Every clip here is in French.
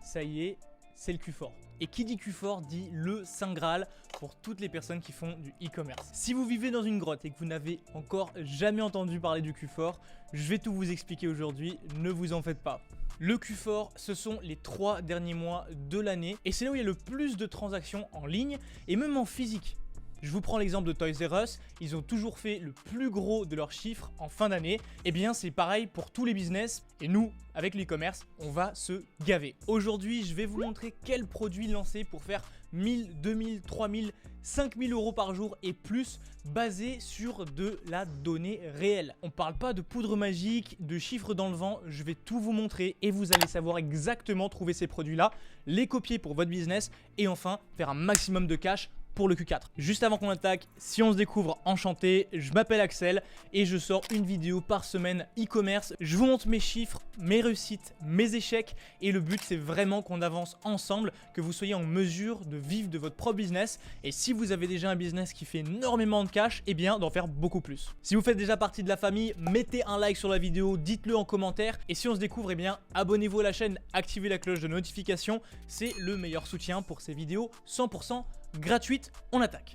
ça y est, c'est le Q4. Et qui dit Q4 dit le Saint Graal pour toutes les personnes qui font du e-commerce. Si vous vivez dans une grotte et que vous n'avez encore jamais entendu parler du Q4, je vais tout vous expliquer aujourd'hui, ne vous en faites pas. Le Q4, ce sont les 3 derniers mois de l'année et c'est là où il y a le plus de transactions en ligne et même en physique. Je vous prends l'exemple de Toys R Us, ils ont toujours fait le plus gros de leurs chiffres en fin d'année. Et bien c'est pareil pour tous les business et nous, avec l'e-commerce, on va se gaver. Aujourd'hui, je vais vous montrer quels produits lancer pour faire 1000, 2000, 3000, 5000 euros par jour et plus basés sur de la donnée réelle. On parle pas de poudre magique, de chiffres dans le vent, je vais tout vous montrer et vous allez savoir exactement trouver ces produits-là, les copier pour votre business et enfin faire un maximum de cash pour le Q4. Juste avant qu'on attaque, si on se découvre, enchanté, je m'appelle Axel et je sors une vidéo par semaine e-commerce. Je vous montre mes chiffres, mes réussites, mes échecs et le but c'est vraiment qu'on avance ensemble, que vous soyez en mesure de vivre de votre propre business et si vous avez déjà un business qui fait énormément de cash, eh bien d'en faire beaucoup plus. Si vous faites déjà partie de la famille, mettez un like sur la vidéo, dites-le en commentaire et si on se découvre, eh bien abonnez-vous à la chaîne, activez la cloche de notification, c'est le meilleur soutien pour ces vidéos 100% gratuite, on attaque.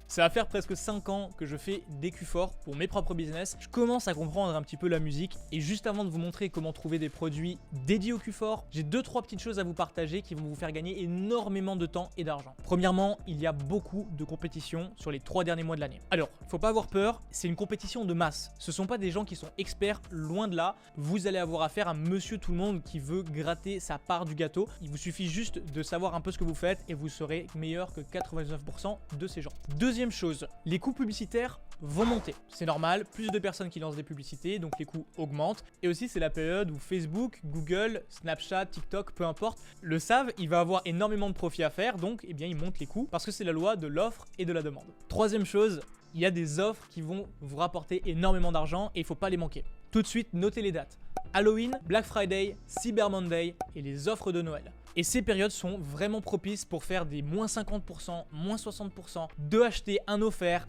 Ça va faire presque 5 ans que je fais des Q4 pour mes propres business. Je commence à comprendre un petit peu la musique et juste avant de vous montrer comment trouver des produits dédiés au Q4, j'ai 2-3 petites choses à vous partager qui vont vous faire gagner énormément de temps et d'argent. Premièrement, il y a beaucoup de compétitions sur les 3 derniers mois de l'année. Alors, faut pas avoir peur, c'est une compétition de masse. Ce sont pas des gens qui sont experts, loin de là. Vous allez avoir affaire à monsieur tout le monde qui veut gratter sa part du gâteau. Il vous suffit juste de savoir un peu ce que vous faites et vous serez meilleur que 99% de ces gens. Deuxième chose, les coûts publicitaires vont monter. C'est normal, plus de personnes qui lancent des publicités, donc les coûts augmentent. Et aussi, c'est la période où Facebook, Google, Snapchat, TikTok, peu importe, le savent, il va avoir énormément de profit à faire, donc eh bien, ils montent les coûts parce que c'est la loi de l'offre et de la demande. Troisième chose, il y a des offres qui vont vous rapporter énormément d'argent et il ne faut pas les manquer. Tout de suite, notez les dates. Halloween, Black Friday, Cyber Monday et les offres de Noël. Et ces périodes sont vraiment propices pour faire des moins 50%, moins 60%, de acheter un offert,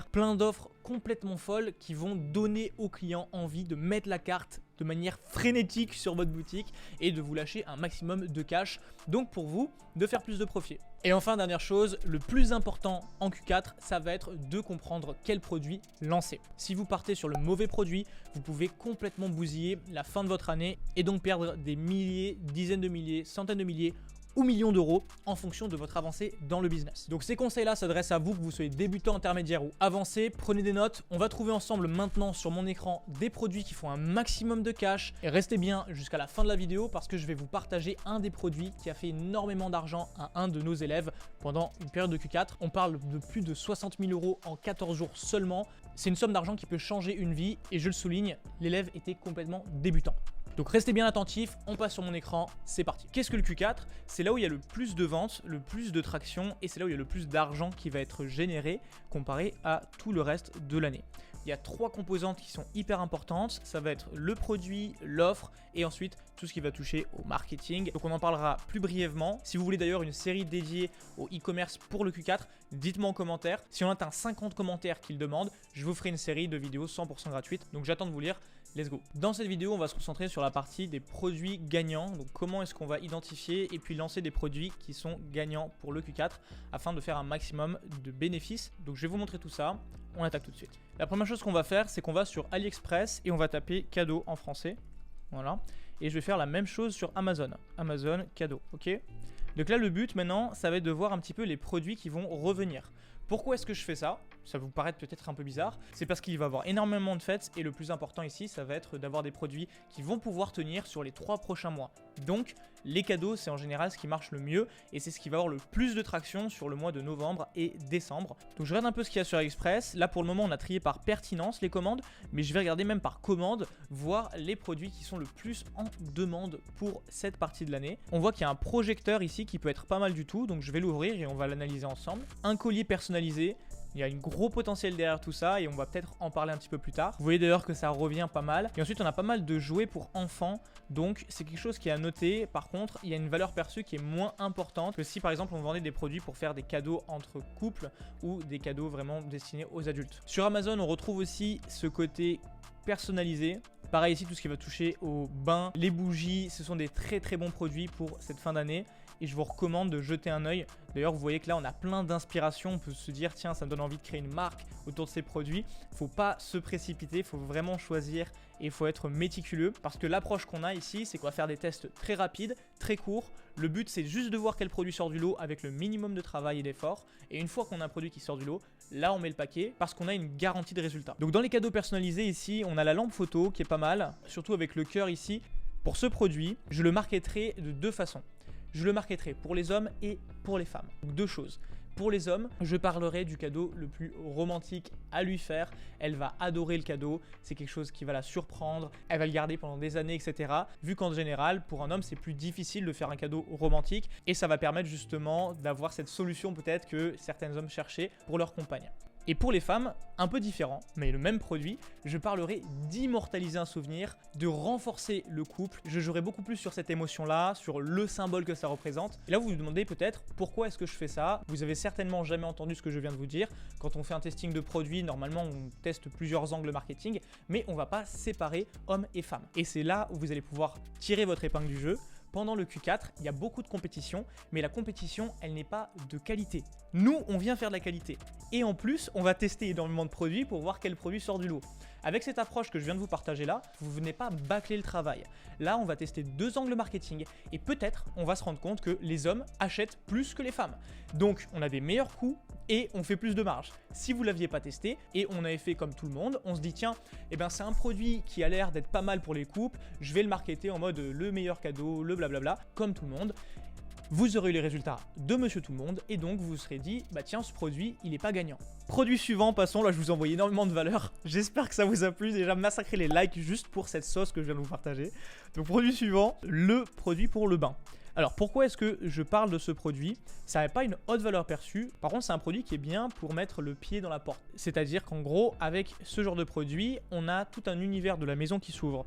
plein d'offres complètement folles qui vont donner aux clients envie de mettre la carte de manière frénétique sur votre boutique et de vous lâcher un maximum de cash, donc pour vous, de faire plus de profit. Et enfin, dernière chose, le plus important en Q4, ça va être de comprendre quel produit lancer. Si vous partez sur le mauvais produit, vous pouvez complètement bousiller la fin de votre année et donc perdre des milliers, dizaines de milliers, centaines de milliers ou millions d'euros en fonction de votre avancée dans le business. Donc ces conseils-là s'adressent à vous, que vous soyez débutant, intermédiaire ou avancé. Prenez des notes. On va trouver ensemble maintenant sur mon écran des produits qui font un maximum de cash. Et restez bien jusqu'à la fin de la vidéo parce que je vais vous partager un des produits qui a fait énormément d'argent à un de nos élèves pendant une période de Q4. On parle de plus de 60 000 euros en 14 jours seulement. C'est une somme d'argent qui peut changer une vie et je le souligne, l'élève était complètement débutant. Donc restez bien attentifs, on passe sur mon écran, c'est parti. Qu'est-ce que le Q4? C'est là où il y a le plus de ventes, le plus de traction et c'est là où il y a le plus d'argent qui va être généré comparé à tout le reste de l'année. Il y a 3 composantes qui sont hyper importantes, ça va être le produit, l'offre et ensuite tout ce qui va toucher au marketing. Donc on en parlera plus brièvement. Si vous voulez d'ailleurs une série dédiée au e-commerce pour le Q4, dites-moi en commentaire. Si on atteint 50 commentaires qui le demandent, je vous ferai une série de vidéos 100% gratuites. Donc j'attends de vous lire. Let's go. Dans cette vidéo, on va se concentrer sur la partie des produits gagnants. Donc comment est-ce qu'on va identifier et puis lancer des produits qui sont gagnants pour le Q4 afin de faire un maximum de bénéfices. Donc je vais vous montrer tout ça. On attaque tout de suite. La première chose qu'on va faire, c'est qu'on va sur AliExpress et on va taper cadeau en français. Voilà. Et je vais faire la même chose sur Amazon. Amazon cadeau. Ok. Donc là, le but maintenant, ça va être de voir un petit peu les produits qui vont revenir. Pourquoi est-ce que je fais ça? Ça va vous paraître peut-être un peu bizarre. C'est parce qu'il va y avoir énormément de fêtes et le plus important ici, ça va être d'avoir des produits qui vont pouvoir tenir sur les 3 prochains mois. Donc, les cadeaux, c'est en général ce qui marche le mieux et c'est ce qui va avoir le plus de traction sur le mois de novembre et décembre. Donc, je regarde un peu ce qu'il y a sur AliExpress. Là, pour le moment, on a trié par pertinence les commandes, mais je vais regarder même par commande, voir les produits qui sont le plus en demande pour cette partie de l'année. On voit qu'il y a un projecteur ici qui peut être pas mal du tout, donc je vais l'ouvrir et on va l'analyser ensemble. Un collier personnalisé. Il y a un gros potentiel derrière tout ça et on va peut-être en parler un petit peu plus tard. Vous voyez d'ailleurs que ça revient pas mal. Et ensuite, on a pas mal de jouets pour enfants. Donc, c'est quelque chose qui est à noter. Par contre, il y a une valeur perçue qui est moins importante que si, par exemple, on vendait des produits pour faire des cadeaux entre couples ou des cadeaux vraiment destinés aux adultes. Sur Amazon, on retrouve aussi ce côté personnalisé. Pareil ici, tout ce qui va toucher au bain, les bougies, ce sont des très très bons produits pour cette fin d'année. Et je vous recommande de jeter un œil. D'ailleurs, vous voyez que là, on a plein d'inspirations. On peut se dire, tiens, ça me donne envie de créer une marque autour de ces produits. Il ne faut pas se précipiter, il faut vraiment choisir et il faut être méticuleux. Parce que l'approche qu'on a ici, c'est qu'on va faire des tests très rapides, très courts. Le but, c'est juste de voir quel produit sort du lot avec le minimum de travail et d'effort. Et une fois qu'on a un produit qui sort du lot, là, on met le paquet parce qu'on a une garantie de résultat. Donc, dans les cadeaux personnalisés ici, on a la lampe photo qui est pas mal, surtout avec le cœur ici. Pour ce produit, je le marketerai de deux façons. Je le marketerai pour les hommes et pour les femmes. Donc deux choses. Pour les hommes, je parlerai du cadeau le plus romantique à lui faire. Elle va adorer le cadeau, c'est quelque chose qui va la surprendre, elle va le garder pendant des années, etc. Vu qu'en général, pour un homme, c'est plus difficile de faire un cadeau romantique et ça va permettre justement d'avoir cette solution peut-être que certains hommes cherchaient pour leur compagne. Et pour les femmes, un peu différent, mais le même produit, je parlerai d'immortaliser un souvenir, de renforcer le couple. Je jouerai beaucoup plus sur cette émotion-là, sur le symbole que ça représente. Et là, vous vous demandez peut-être pourquoi est-ce que je fais ça. Vous avez certainement jamais entendu ce que je viens de vous dire. Quand on fait un testing de produit, normalement, on teste plusieurs angles marketing, mais on ne va pas séparer hommes et femmes. Et c'est là où vous allez pouvoir tirer votre épingle du jeu. Pendant le Q4, il y a beaucoup de compétition, mais la compétition, elle n'est pas de qualité. Nous, on vient faire de la qualité. Et en plus, on va tester énormément de produits pour voir quel produit sort du lot. Avec cette approche que je viens de vous partager là, vous ne venez pas bâcler le travail. Là, on va tester deux angles marketing et peut-être on va se rendre compte que les hommes achètent plus que les femmes. Donc, on a des meilleurs coûts et on fait plus de marge. Si vous ne l'aviez pas testé et on avait fait comme tout le monde, on se dit tiens, c'est un produit qui a l'air d'être pas mal pour les couples, je vais le marketer en mode le meilleur cadeau, le blablabla, comme tout le monde. Vous aurez eu les résultats de Monsieur Tout le Monde et donc vous vous serez dit bah tiens, ce produit il est pas gagnant. Produit suivant, passons, là je vous envoie énormément de valeur, j'espère que ça vous a plu, déjà massacrez les likes juste pour cette sauce que je viens de vous partager. Donc produit suivant, le produit pour le bain. Alors pourquoi est-ce que je parle de ce produit? Ça n'a pas une haute valeur perçue, par contre c'est un produit qui est bien pour mettre le pied dans la porte. C'est-à-dire qu'en gros avec ce genre de produit, on a tout un univers de la maison qui s'ouvre.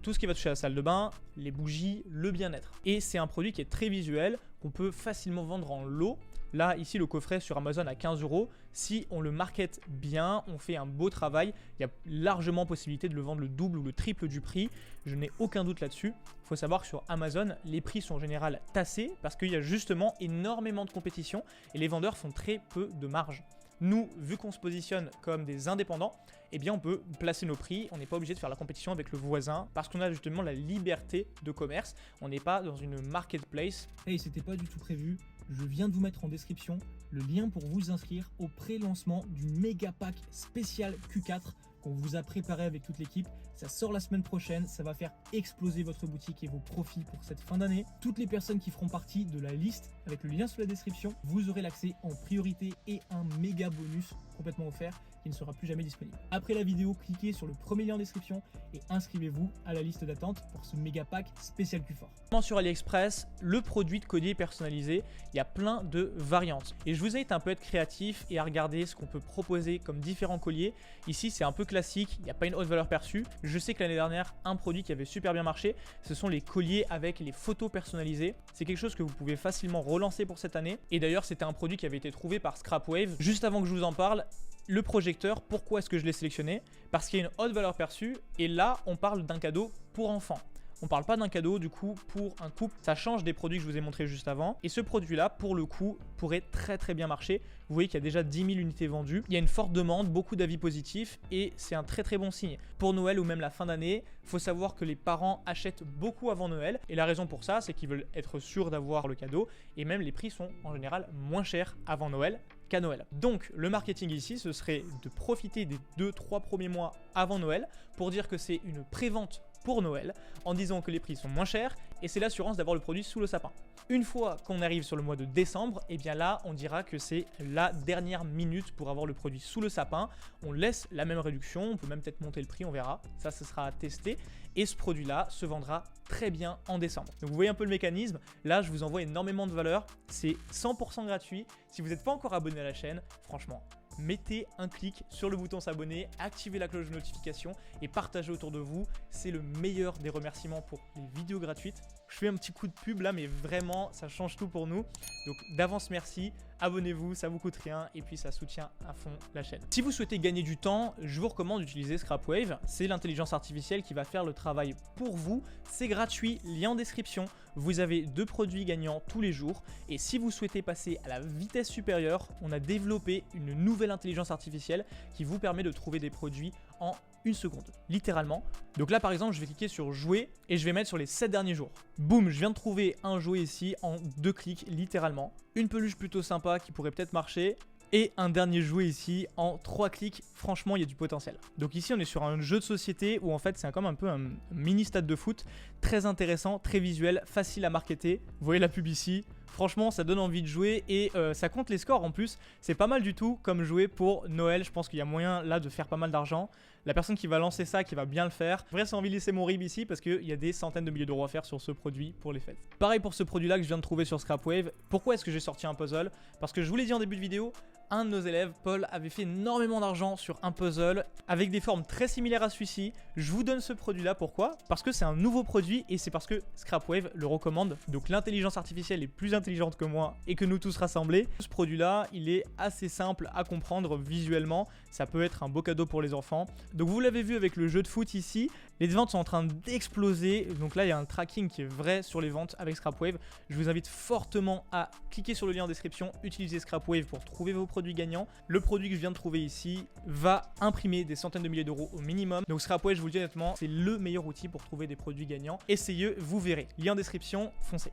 Tout ce qui va toucher à la salle de bain, les bougies, le bien-être. Et c'est un produit qui est très visuel, qu'on peut facilement vendre en lot. Là, ici, le coffret sur Amazon à 15 €. Si on le market bien, on fait un beau travail, il y a largement possibilité de le vendre le double ou le triple du prix. Je n'ai aucun doute là-dessus. Il faut savoir que sur Amazon, les prix sont en général tassés parce qu'il y a justement énormément de compétition et les vendeurs font très peu de marge. Nous, vu qu'on se positionne comme des indépendants, eh bien on peut placer nos prix, on n'est pas obligé de faire la compétition avec le voisin parce qu'on a justement la liberté de commerce, on n'est pas dans une marketplace. Hey, c'était pas du tout prévu, je viens de vous mettre en description le lien pour vous inscrire au pré-lancement du méga pack spécial Q4 qu'on vous a préparé avec toute l'équipe. Ça sort la semaine prochaine, ça va faire exploser votre boutique et vos profits pour cette fin d'année. Toutes les personnes qui feront partie de la liste avec le lien sous la description, vous aurez l'accès en priorité et un méga bonus complètement offert qui ne sera plus jamais disponible. Après la vidéo, cliquez sur le premier lien en description et inscrivez-vous à la liste d'attente pour ce méga pack spécial Q4. Sur AliExpress, le produit de collier personnalisé, il y a plein de variantes. Et je vous invite un peu à être créatif et à regarder ce qu'on peut proposer comme différents colliers. Ici, c'est un peu classique, il n'y a pas une haute valeur perçue. Je sais que l'année dernière, un produit qui avait super bien marché, ce sont les colliers avec les photos personnalisées. C'est quelque chose que vous pouvez facilement relancer pour cette année. Et d'ailleurs, c'était un produit qui avait été trouvé par Scrapwave. Juste avant que je vous en parle, le projecteur, pourquoi est-ce que je l'ai sélectionné? Parce qu'il y a une haute valeur perçue et là, on parle d'un cadeau pour enfants. On parle pas d'un cadeau du coup pour un couple, ça change des produits que je vous ai montré juste avant. Et ce produit là pour le coup pourrait très bien marcher. Vous voyez qu'il y a déjà 10 000 unités vendues, il y a une forte demande, beaucoup d'avis positifs et c'est un très bon signe. Pour Noël ou même la fin d'année, il faut savoir que les parents achètent beaucoup avant Noël et la raison pour ça c'est qu'ils veulent être sûrs d'avoir le cadeau et même les prix sont en général moins chers avant Noël qu'à Noël. Donc le marketing ici ce serait de profiter des 2-3 premiers mois avant Noël pour dire que c'est une prévente pour Noël en disant que les prix sont moins chers et c'est l'assurance d'avoir le produit sous le sapin. Une fois qu'on arrive sur le mois de décembre, et bien là on dira que c'est la dernière minute pour avoir le produit sous le sapin. On laisse la même réduction, on peut même peut-être monter le prix, on verra. Ça, ce sera à tester et ce produit là se vendra très bien en décembre. Donc vous voyez un peu le mécanisme, là je vous envoie énormément de valeur, c'est 100% gratuit. Si vous n'êtes pas encore abonné à la chaîne, franchement, mettez un clic sur le bouton s'abonner, activez la cloche de notification et partagez autour de vous. C'est le meilleur des remerciements pour les vidéos gratuites. Je fais un petit coup de pub là, mais vraiment, ça change tout pour nous. Donc d'avance, merci. Abonnez-vous, ça vous coûte rien et puis ça soutient à fond la chaîne. Si vous souhaitez gagner du temps, je vous recommande d'utiliser Scrapwave. C'est l'intelligence artificielle qui va faire le travail pour vous. C'est gratuit, lien en description. Vous avez 2 produits gagnants tous les jours. Et si vous souhaitez passer à la vitesse supérieure, on a développé une nouvelle intelligence artificielle qui vous permet de trouver des produits en 1 seconde, littéralement. Donc là par exemple, je vais cliquer sur jouer et je vais mettre sur les 7 derniers jours. Boum, je viens de trouver un jouet ici en 2 clics, littéralement. Une peluche plutôt sympa qui pourrait peut-être marcher. Et un dernier jouet ici en 3 clics, franchement il y a du potentiel. Donc ici on est sur un jeu de société où en fait c'est comme un peu un mini stade de foot, très intéressant, très visuel, facile à marketer. Vous voyez la pub ici, franchement ça donne envie de jouer et ça compte les scores en plus. C'est pas mal du tout comme jouet pour Noël, je pense qu'il y a moyen là de faire pas mal d'argent. La personne qui va lancer ça, qui va bien le faire. Vrai, c'est envie de laisser mon RIB ici parce qu'il y a des centaines de milliers d'euros à faire sur ce produit pour les fêtes. Pareil pour ce produit là que je viens de trouver sur Scrapwave. Pourquoi est-ce que j'ai sorti un puzzle? Parce que je vous l'ai dit en début de vidéo, un de nos élèves, Paul, avait fait énormément d'argent sur un puzzle avec des formes très similaires à celui-ci. Je vous donne ce produit-là, pourquoi? Parce que c'est un nouveau produit et c'est parce que Scrapwave le recommande. Donc l'intelligence artificielle est plus intelligente que moi et que nous tous rassemblés. Ce produit-là, il est assez simple à comprendre visuellement. Ça peut être un beau cadeau pour les enfants. Donc vous l'avez vu avec le jeu de foot ici, les ventes sont en train d'exploser. Donc là, il y a un tracking qui est vrai sur les ventes avec Scrapwave. Je vous invite fortement à cliquer sur le lien en description, utiliser Scrapwave pour trouver vos produits gagnants. Le produit que je viens de trouver ici va imprimer des centaines de milliers d'euros au minimum. Donc Scrapwave, je vous le dis honnêtement, c'est le meilleur outil pour trouver des produits gagnants. Essayez, vous verrez. Lien en description, foncez.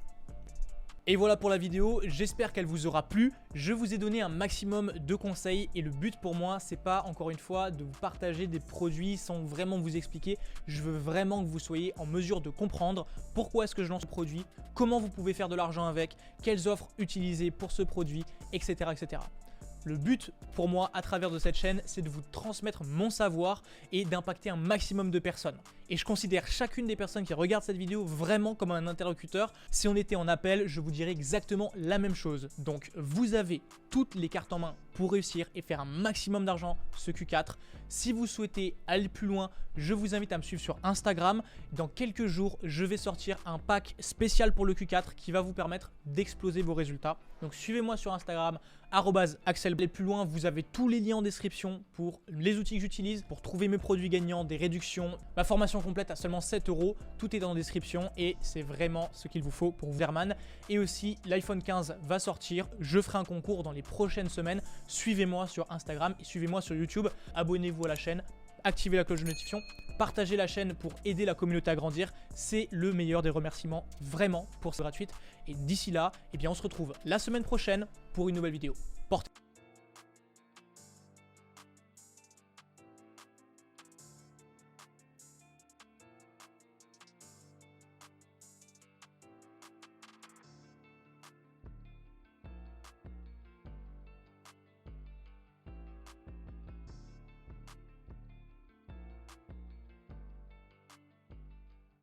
Et voilà pour la vidéo, j'espère qu'elle vous aura plu. Je vous ai donné un maximum de conseils et le but pour moi, c'est pas encore une fois de vous partager des produits sans vraiment vous expliquer. Je veux vraiment que vous soyez en mesure de comprendre pourquoi est-ce que je lance ce produit, comment vous pouvez faire de l'argent avec, quelles offres utiliser pour ce produit, etc. etc. Le but pour moi à travers de cette chaîne, c'est de vous transmettre mon savoir et d'impacter un maximum de personnes. Et je considère chacune des personnes qui regardent cette vidéo vraiment comme un interlocuteur. Si on était en appel, je vous dirais exactement la même chose. Donc vous avez toutes les cartes en main pour réussir et faire un maximum d'argent ce Q4. Si vous souhaitez aller plus loin, je vous invite à me suivre sur Instagram. Dans quelques jours, je vais sortir un pack spécial pour le Q4 qui va vous permettre d'exploser vos résultats. Donc suivez-moi sur Instagram, @Axel. Plus loin, vous avez tous les liens en description pour les outils que j'utilise, pour trouver mes produits gagnants, des réductions, ma formation complète à seulement 7 €. Tout est dans la description et c'est vraiment ce qu'il vous faut pour vous Verman. Et aussi, l'iPhone 15 va sortir. Je ferai un concours dans les prochaines semaines. Suivez-moi sur Instagram et suivez-moi sur YouTube. Abonnez-vous à la chaîne, activez la cloche de notification, partagez la chaîne pour aider la communauté à grandir. C'est le meilleur des remerciements vraiment pour ce gratuite. Et d'ici là, eh bien, on se retrouve la semaine prochaine pour une nouvelle vidéo. Portez